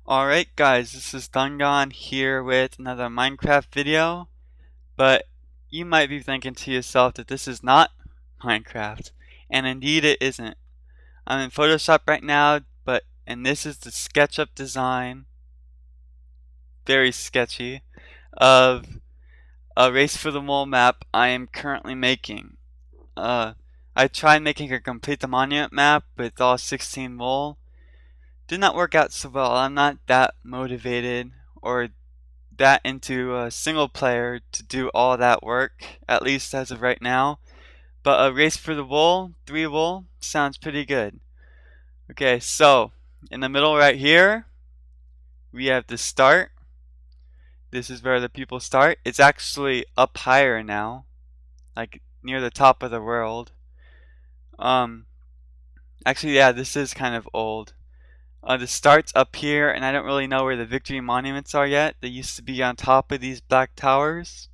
Alright guys, this is Thungon here with another Minecraft video, but you might be thinking to yourself that this is not Minecraft, and indeed it isn't. I'm in Photoshop right now, and this is the SketchUp design, very sketchy, of a Race for the Mole map I am currently making. I tried making a complete the monument map with all 16 mole. Did not work out so well. I'm not that motivated or that into a single player to do all that work, at least as of right now. But a race for the wool, 3 wool, sounds pretty good. Okay, so in the middle right here, we have the start. This is where the people start. It's actually up higher now, like near the top of the world. Actually, yeah, this is kind of old. The start's up here, and I don't really know where the victory monuments are yet. They used to be on top of these black towers.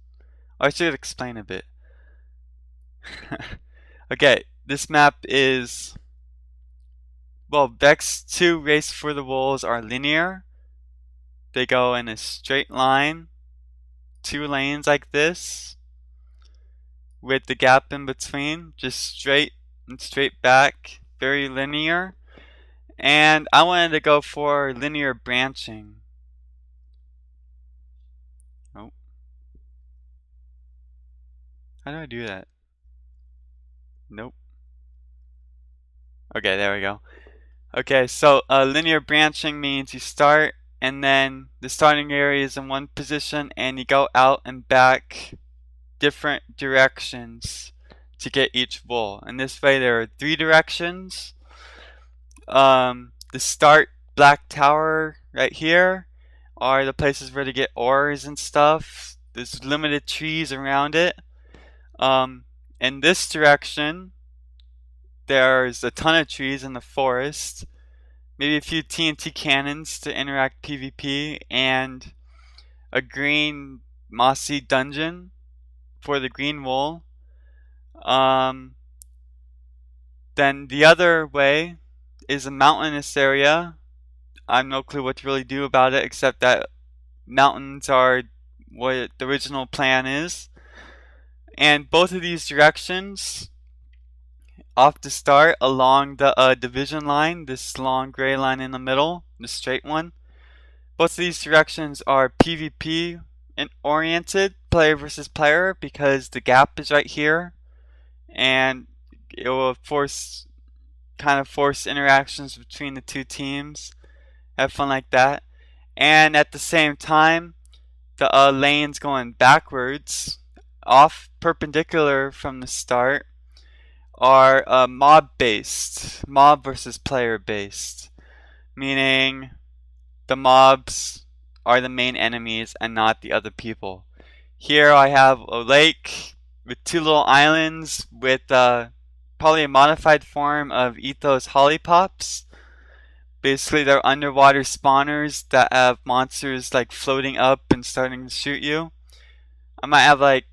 I should explain a bit. Okay, this map is, well, Vex 2 Race for the Wolves are linear. They go in a straight line, 2 lanes like this, with the gap in between, just straight and straight back, very linear. And I wanted to go for linear branching. Oh. How do I do that? Nope. Okay, there we go. Okay, so linear branching means you start and then the starting area is in one position and you go out and back different directions to get each wool. And this way there are 3 directions. The start black tower right here are the places where to get ores and stuff. There's limited trees around it. In this direction, there's a ton of trees in the forest, maybe a few TNT cannons to interact PvP, and a green mossy dungeon for the green wool. Then the other way is a mountainous area. I have no clue what to really do about it except that mountains are what the original plan is. And both of these directions off the start along the division line, this long gray line in the middle, the straight one. Both of these directions are PvP oriented, player versus player, because the gap is right here, and it will force interactions between the 2 teams. Have fun like that. And at the same time, the lanes going backwards, off perpendicular from the start, are mob based, mob versus player based, meaning the mobs are the main enemies and not the other people. Here I have a lake with 2 little islands with probably a modified form of Ethos Hollypops. Basically they're underwater spawners that have monsters like floating up and starting to shoot you. I might have like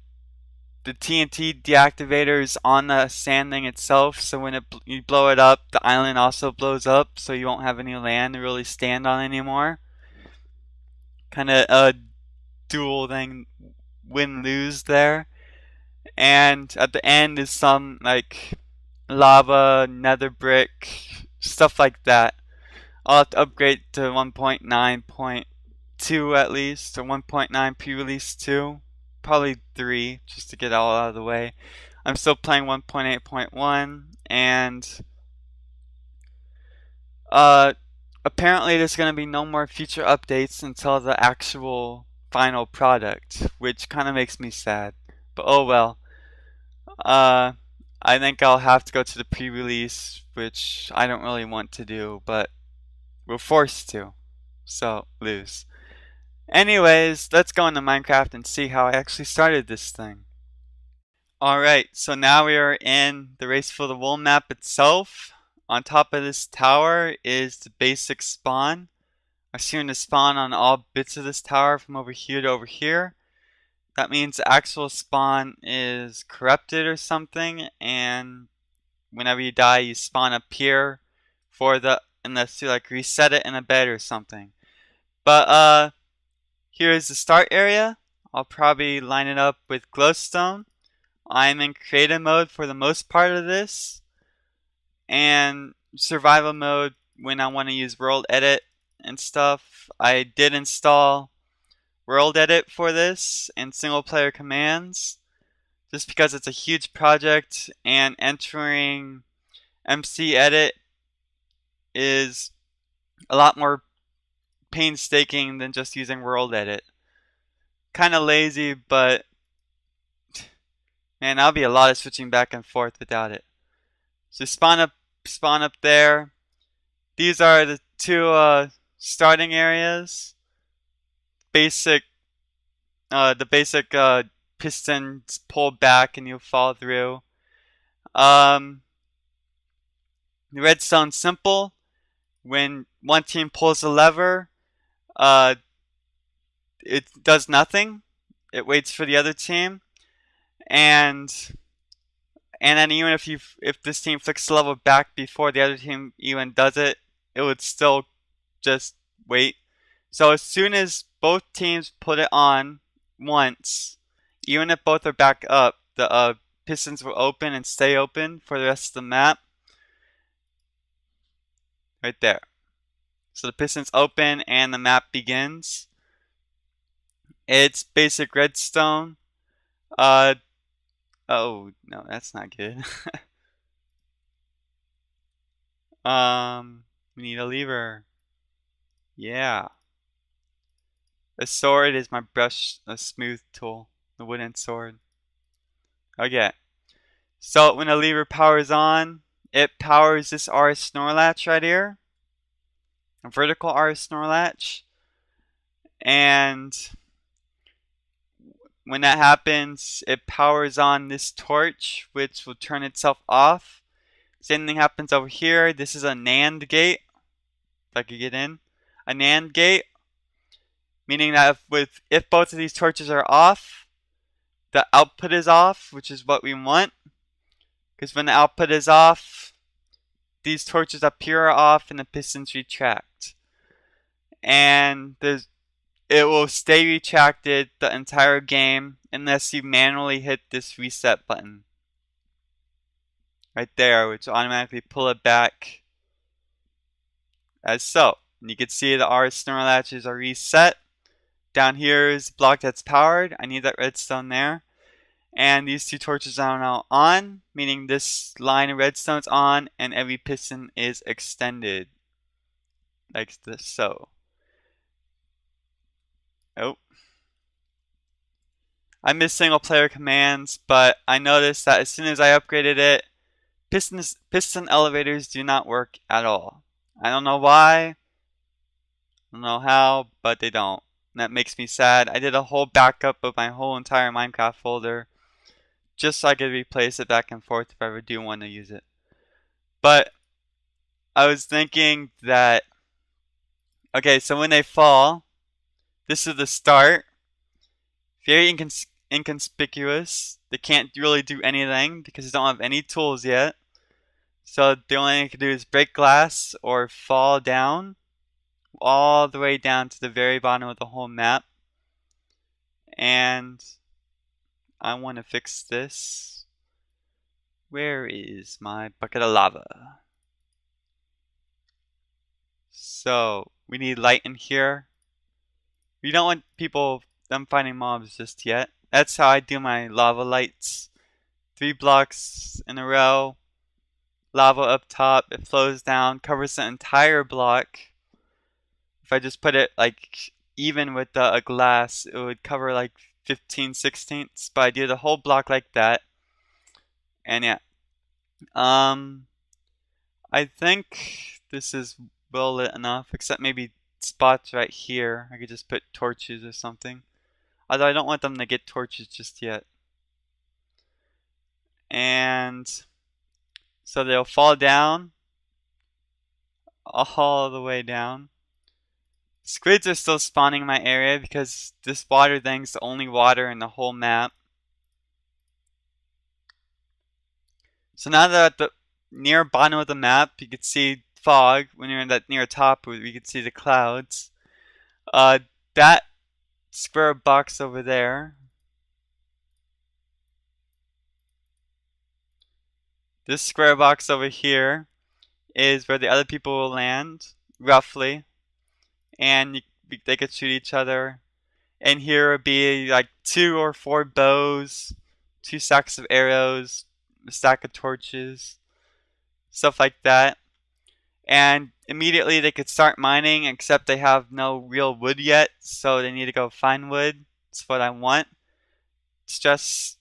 the TNT deactivators on the sand thing itself, so when you blow it up, the island also blows up, so you won't have any land to really stand on anymore. Kind of a dual thing, win-lose there. And at the end is some like lava, nether brick, stuff like that. I'll have to upgrade to 1.9.2 at least, or 1.9 pre-release 2. Probably 3, just to get it all out of the way. I'm still playing 1.8.1, and apparently there's going to be no more future updates until the actual final product, which kind of makes me sad. But oh well. I think I'll have to go to the pre-release, which I don't really want to do, but we're forced to. So, lose. Anyways, let's go into Minecraft and see how I actually started this thing. Alright, so now we are in the Race for the Wool map itself. On top of this tower is the basic spawn. I assume to spawn on all bits of this tower from over here to over here. That means the actual spawn is corrupted or something, and whenever you die you spawn up here for unless you like reset it in a bed or something. But here's the start area. I'll probably line it up with glowstone. I'm in creative mode for the most part of this, and survival mode when I want to use world edit and stuff. I did install world edit for this and single player commands just because it's a huge project and entering MC edit is a lot more painstaking than just using world edit. Kind of lazy, but man, that'll be a lot of switching back and forth without it. So spawn up there. These are the two starting areas. The basic pistons pull back and you fall through. The redstone's simple. When one team pulls a lever, it does nothing. It waits for the other team, and then even if this team flicks the lever back before the other team even does it, it would still just wait. So as soon as both teams put it on once, even if both are back up, the pistons will open and stay open for the rest of the map. Right there. So the pistons open and the map begins. It's basic redstone. Oh no, that's not good. We need a lever. Yeah. A sword is my brush, a smooth tool, the wooden sword. Okay. So when the lever powers on, it powers this R Snorlatch right here. A vertical R Snorlatch. And when that happens, it powers on this torch, which will turn itself off. Same thing happens over here. This is a NAND gate. If I could get in. A NAND gate. Meaning that if both of these torches are off, the output is off, which is what we want. Because when the output is off, these torches up here are off and the pistons retract. And it will stay retracted the entire game unless you manually hit this reset button. Right there, which will automatically pull it back as so. And you can see the R Snorlatches are reset. Down here is the block that's powered. I need that redstone there. And these two torches are now on, meaning this line of redstone's on and every piston is extended. Like this, so. Oh. I miss single player commands, but I noticed that as soon as I upgraded it, piston elevators do not work at all. I don't know why. I don't know how, but they don't. And that makes me sad. I did a whole backup of my whole entire Minecraft folder just so I could replace it back and forth if I ever do want to use it. But I was thinking that, okay, so when they fall, this is the start. Very inconspicuous. They can't really do anything because they don't have any tools yet. So the only thing they can do is break glass or fall down all the way down to the very bottom of the whole map. And I want to fix this. Where is my bucket of lava? So we need light in here. We don't want them finding mobs just yet. That's how I do my lava lights. 3 blocks in a row. Lava up top. It flows down, covers the entire block. If I just put it like even with a glass, it would cover like 15/16. But I do the whole block like that. And yeah. I think this is well lit enough, except maybe spots right here. I could just put torches or something. Although I don't want them to get torches just yet. And so they'll fall down all the way down. Squids are still spawning in my area because this water thing's the only water in the whole map. So now that at the near bottom of the map, you can see fog. When you're in that near top, you can see the clouds. Uh, that square box over there. This square box over here is where the other people will land, roughly, and they could shoot each other. And here would be like 2 or 4 bows, 2 stacks of arrows, a stack of torches, stuff like that. And immediately they could start mining, except they have no real wood yet, so they need to go find wood. That's what I want. Stress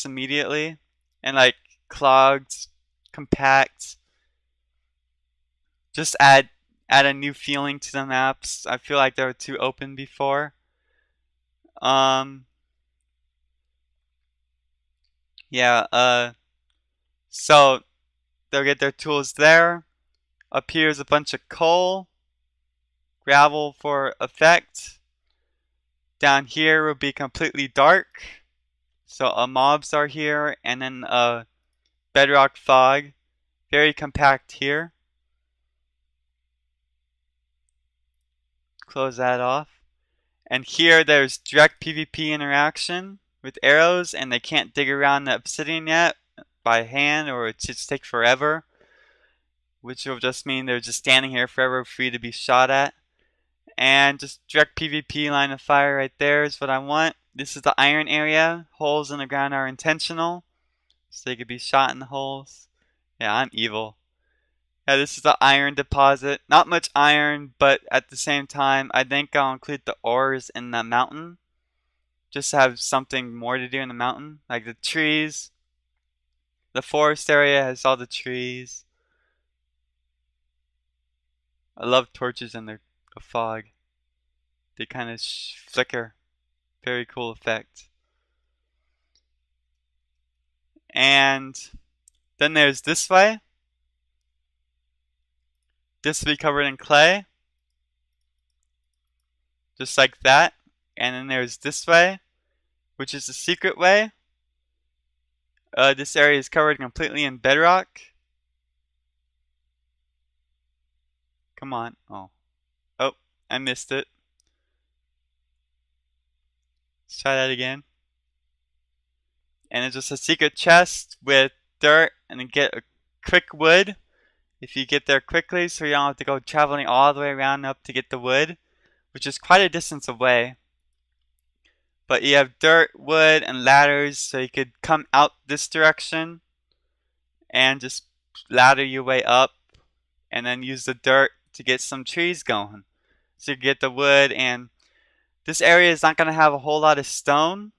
immediately, and like clogged, compact. Just add a new feeling to the maps. I feel like they were too open before. Yeah, so they'll get their tools there. Up here is a bunch of coal, gravel for effect. Down here will be completely dark. So mobs are here, and then bedrock fog. Very compact here. Close that off. And here there's direct PvP interaction with arrows, and they can't dig around the obsidian yet by hand, or it just take forever. Which will just mean they're just standing here forever free to be shot at. And just direct PvP line of fire right there is what I want. This is the iron area. Holes in the ground are intentional, so they could be shot in the holes. Yeah, I'm evil. Yeah, this is the iron deposit. Not much iron, but at the same time, I think I'll include the ores in the mountain. Just to have something more to do in the mountain. Like the trees. The forest area has all the trees. I love torches and the fog. They kind of flicker. Very cool effect. And then there's this way. This will be covered in clay. Just like that. And then there's this way, which is the secret way. This area is covered completely in bedrock. Come on. Oh, I missed it. Let's try that again. And it's just a secret chest with dirt, and then get a quick wood if you get there quickly, so you don't have to go traveling all the way around up to get the wood, which is quite a distance away. But you have dirt, wood, and ladders, so you could come out this direction and just ladder your way up, and then use the dirt to get some trees going. So you get the wood, and this area is not going to have a whole lot of stone.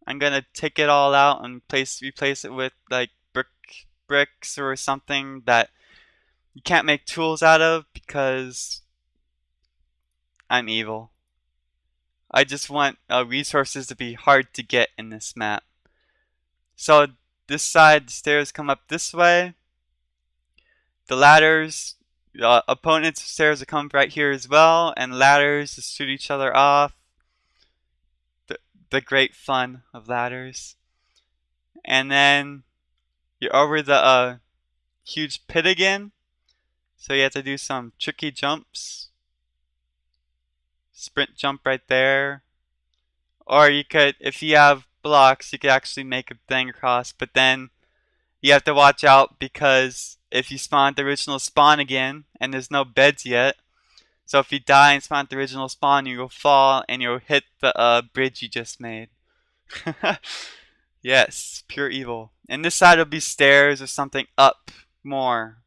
I'm going to take it all out and replace it with like bricks or something that you can't make tools out of because I'm evil. I just want resources to be hard to get in this map. So this side, the stairs come up this way. The ladders, opponents' stairs will come right here as well, and ladders to shoot each other off. The great fun of ladders. And then you're over the huge pit again, so you have to do some tricky jumps. Sprint jump right there. Or you could, if you have blocks, you could actually make a thing across, but then you have to watch out because if you spawn at the original spawn again, and there's no beds yet, so if you die and spawn at the original spawn, you will fall and you'll hit the bridge you just made. Yes, pure evil. And this side will be stairs or something up more.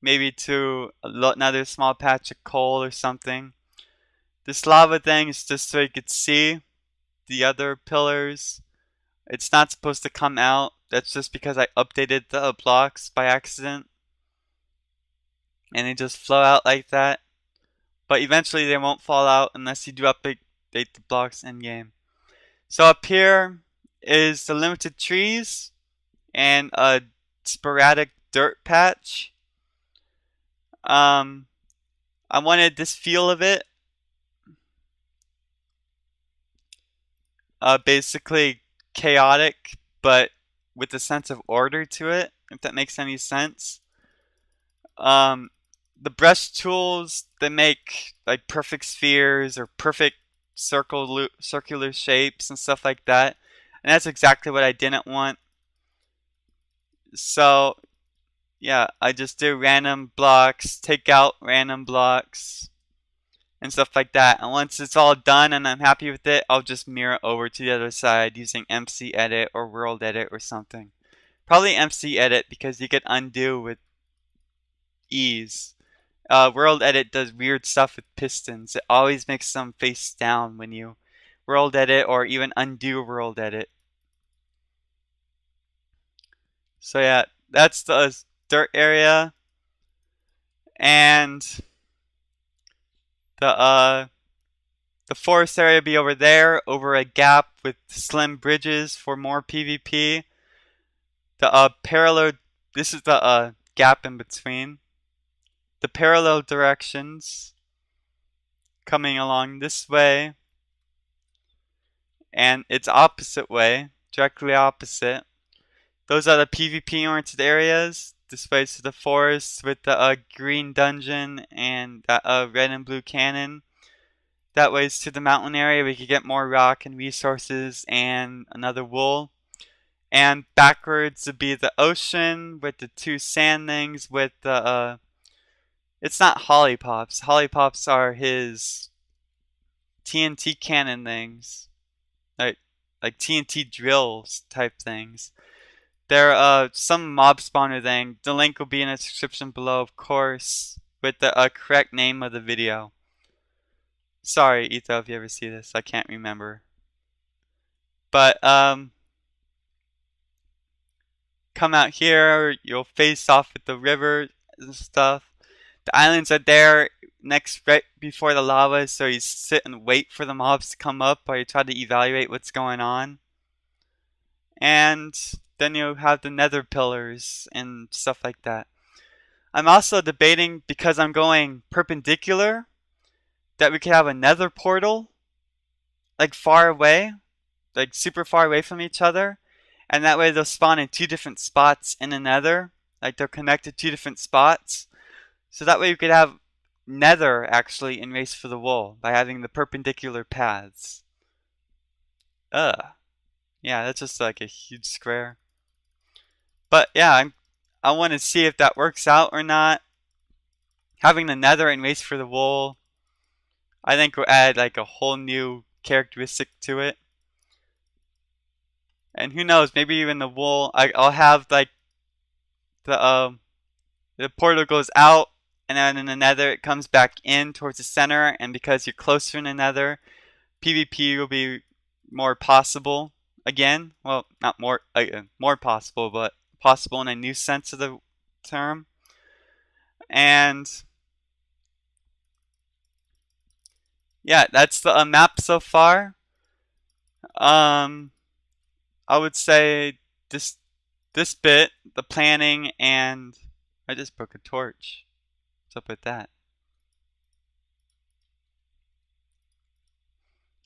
Maybe to another small patch of coal or something. This lava thing is just so you could see the other pillars. It's not supposed to come out. That's just because I updated the blocks by accident. And they just flow out like that. But eventually they won't fall out unless you do update the blocks in game. So up here is the limited trees and a sporadic dirt patch. I wanted this feel of it. Basically chaotic, but with a sense of order to it, if that makes any sense. the brush tools that make like perfect spheres or perfect circular shapes and stuff like that. And that's exactly what I didn't want. So yeah, I just do random blocks, take out random blocks, and stuff like that. And once it's all done and I'm happy with it, I'll just mirror over to the other side using MC Edit or World Edit or something. Probably MC Edit because you can undo with ease. World Edit does weird stuff with pistons. It always makes them face down when you World Edit or even undo World Edit. So yeah, that's the dirt area. And the forest area be over there, over a gap with slim bridges for more PvP. The parallel, this is the gap in between. The parallel directions coming along this way and its opposite way, directly opposite. Those are the PvP oriented areas. This way to the forest with the green dungeon and that red and blue cannon. That way to the mountain area we could get more rock and resources and another wool. And backwards would be the ocean with the two sand things with the it's not hollypops. Hollypops are his TNT cannon things. Like TNT drills type things. They're some mob spawner thing. The link will be in the description below, of course, with the correct name of the video. Sorry, Etho, if you ever see this, I can't remember. But come out here, you'll face off with the river and stuff. The islands are there next right before the lava, so you sit and wait for the mobs to come up while you try to evaluate what's going on. And then you have the nether pillars and stuff like that. I'm also debating, because I'm going perpendicular, that we could have a nether portal like far away, like super far away from each other, and that way they'll spawn in two different spots in the nether, like they're connected two different spots. So that way you could have nether actually in Race for the Wool by having the perpendicular paths. Yeah, that's just like a huge square. But yeah, I want to see if that works out or not. Having the nether in Race for the Wool, I think will add like a whole new characteristic to it. And who knows, maybe even the wool, I'll have like the portal goes out, and then in the nether it comes back in towards the center, and because you're closer in the nether, PvP will be more possible again. Well, not more possible, but possible in a new sense of the term. And yeah, that's the map so far. I would say this bit, the planning, and I just broke a torch. What's up with that?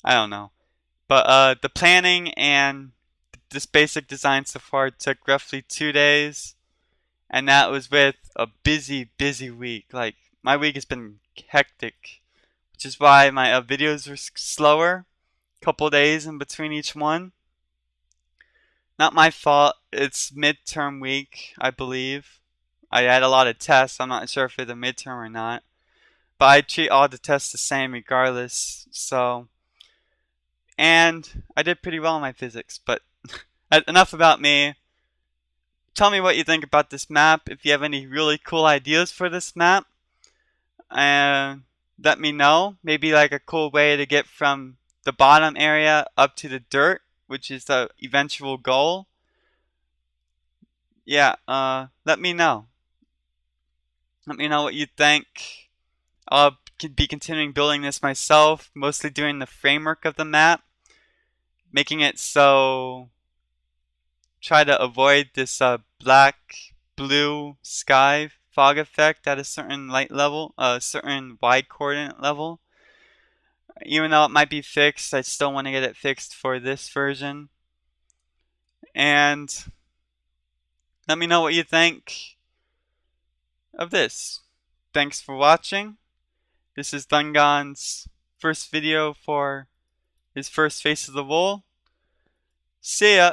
I don't know. But the planning and this basic design so far took roughly 2 days. And that was with a busy week. Like, my week has been hectic, which is why my videos were slower. Couple days in between each one. Not my fault. It's midterm week, I believe. I had a lot of tests. I'm not sure if it's a midterm or not. But I treat all the tests the same regardless. So, and I did pretty well in my physics. But enough about me. Tell me what you think about this map. If you have any really cool ideas for this map, let me know. Maybe like a cool way to get from the bottom area up to the dirt, which is the eventual goal. Yeah, let me know. Let me know what you think. I'll be continuing building this myself, mostly doing the framework of the map, making it so try to avoid this black blue sky fog effect at a certain light level, a certain wide coordinate level. Even though it might be fixed, I still want to get it fixed for this version. And let me know what you think of this. thanks for watching. This is Thungon's first video for his first Face of the Wool. See ya!